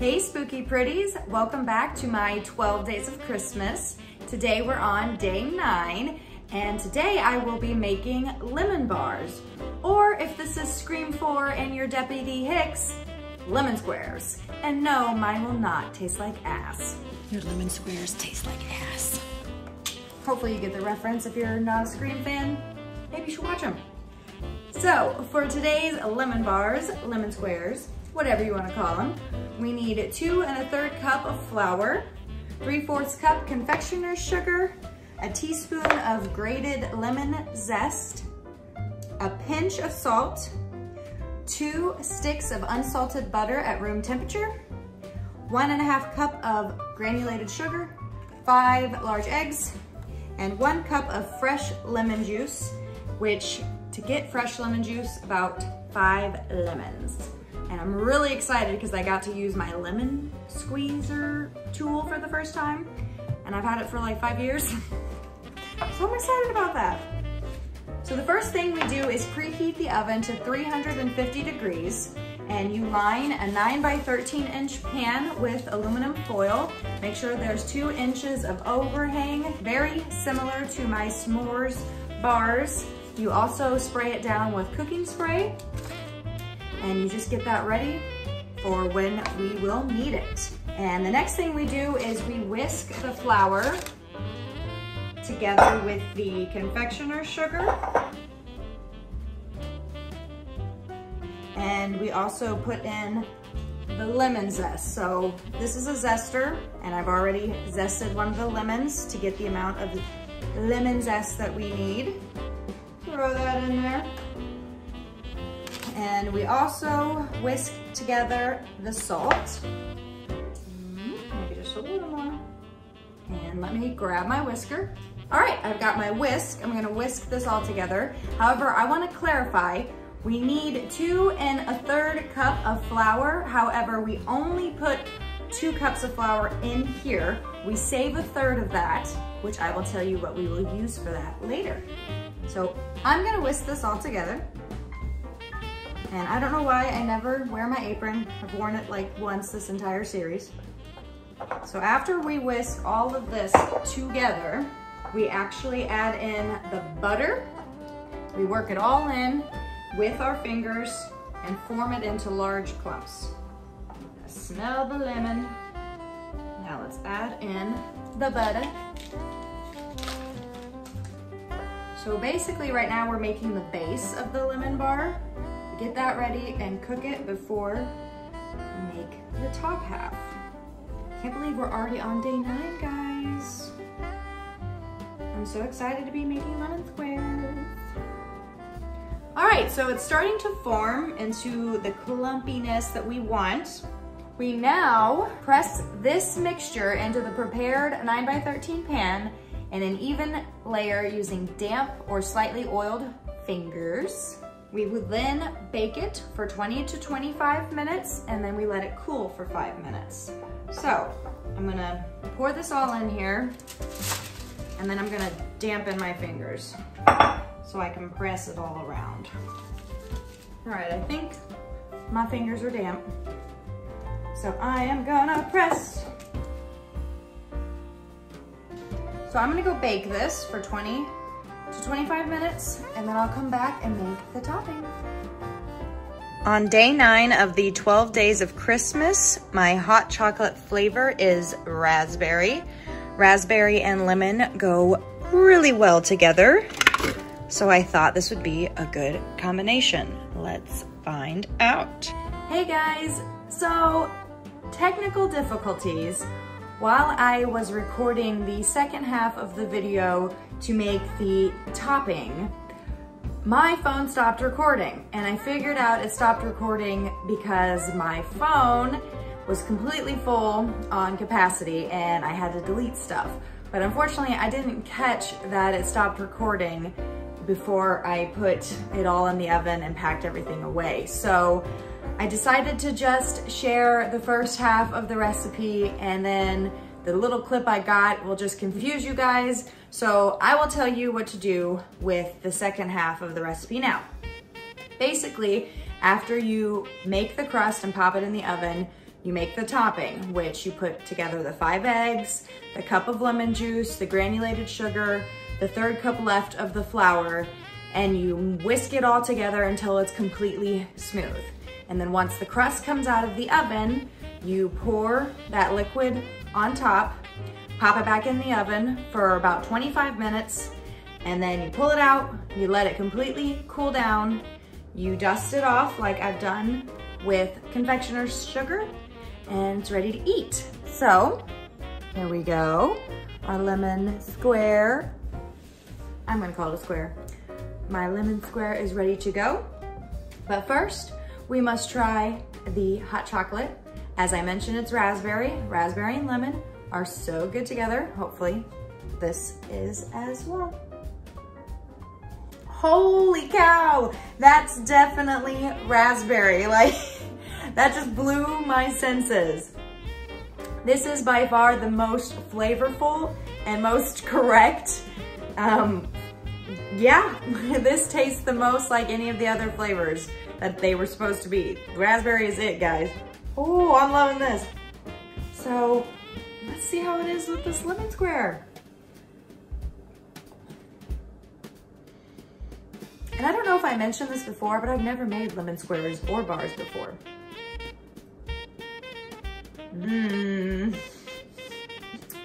Hey spooky pretties, welcome back to my 12 days of Christmas. Today we're on day 9 and today I will be making lemon bars. Or if this is Scream 4 and you're Deputy Hicks, lemon squares. And no, mine will not taste like ass. Your lemon squares taste like ass. Hopefully you get the reference. If you're not a Scream fan, maybe you should watch them. So for today's lemon bars, lemon squares, whatever you want to call them, we need 2 1/3 cup of flour, 3/4 cup confectioner's sugar, a teaspoon of grated lemon zest, a pinch of salt, 2 sticks of unsalted butter at room temperature, 1 1/2 cup of granulated sugar, 5 large eggs, and 1 cup of fresh lemon juice, which to get fresh lemon juice, about 5 lemons. And I'm really excited because I got to use my lemon squeezer tool for the first time. And I've had it for like 5 years. So I'm excited about that. So the first thing we do is preheat the oven to 350 degrees. And you line a 9 by 13 inch pan with aluminum foil. Make sure there's 2 inches of overhang, very similar to my s'mores bars. You also spray it down with cooking spray. And you just get that ready for when we will need it. And the next thing we do is we whisk the flour together with the confectioner's sugar. And we also put in the lemon zest. So this is a zester, and I've already zested one of the lemons to get the amount of lemon zest that we need. Throw that in there. And we also whisk together the salt. Maybe just a little more. And let me grab my whisker. All right, I've got my whisk. I'm gonna whisk this all together. However, I wanna clarify, we need 2 1/3 cup of flour. However, we only put 2 cups of flour in here. We save 1/3 of that, which I will tell you what we will use for that later. So I'm gonna whisk this all together. And I don't know why I never wear my apron. I've worn it like once this entire series. So after we whisk all of this together, we actually add in the butter. We work it all in with our fingers and form it into large clumps. Smell the lemon. Now let's add in the butter. So basically right now we're making the base of the lemon bar. Get that ready and cook it before we make the top half. Can't believe we're already on day 9, guys. I'm so excited to be making lemon squares. All right, so it's starting to form into the clumpiness that we want. We now press this mixture into the prepared 9 by 13 pan in an even layer using damp or slightly oiled fingers. We would then bake it for 20 to 25 minutes and then we let it cool for 5 minutes. So I'm gonna pour this all in here and then I'm gonna dampen my fingers so I can press it all around. All right, I think my fingers are damp. So I am gonna press. So I'm gonna go bake this for 20 to 25 minutes, and then I'll come back and make the topping. On day 9 of the 12 days of Christmas, my hot chocolate flavor is raspberry. Raspberry and lemon go really well together, so I thought this would be a good combination. Let's find out. Hey guys, so technical difficulties. While I was recording the second half of the video to make the topping, my phone stopped recording, and I figured out it stopped recording because my phone was completely full on capacity and I had to delete stuff. But unfortunately, I didn't catch that it stopped recording before I put it all in the oven and packed everything away. So I decided to just share the first half of the recipe, and then the little clip I got will just confuse you guys. So I will tell you what to do with the second half of the recipe now. Basically, after you make the crust and pop it in the oven, You make the topping, which you put together the 5 eggs, the cup of lemon juice, the granulated sugar, the 1/3 cup left of the flour, and you whisk it all together until it's completely smooth. And then once the crust comes out of the oven, you pour that liquid on top, pop it back in the oven for about 25 minutes, and then you pull it out, you let it completely cool down, you dust it off like I've done with confectioner's sugar, and it's ready to eat. So, here we go. Our lemon square. I'm gonna call it a square. My lemon square is ready to go. But first, we must try the hot chocolate. As I mentioned, it's raspberry. Raspberry and lemon are so good together. Hopefully, this is as well. Holy cow, that's definitely raspberry. Like, that just blew my senses. This is by far the most flavorful and most correct. Yeah, this tastes the most like any of the other flavors that they were supposed to be. Raspberry is it, guys. Oh, I'm loving this. So, let's see how it is with this lemon square. And I don't know if I mentioned this before, but I've never made lemon squares or bars before.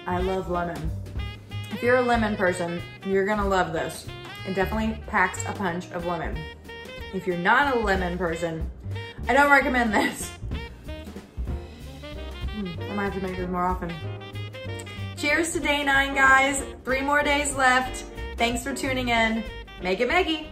I love lemon. If you're a lemon person, you're gonna love this. It definitely packs a punch of lemon. If you're not a lemon person, I don't recommend this. I might have to make this more often. Cheers to day 9, guys. 3 more days left. Thanks for tuning in. Make it Meggy.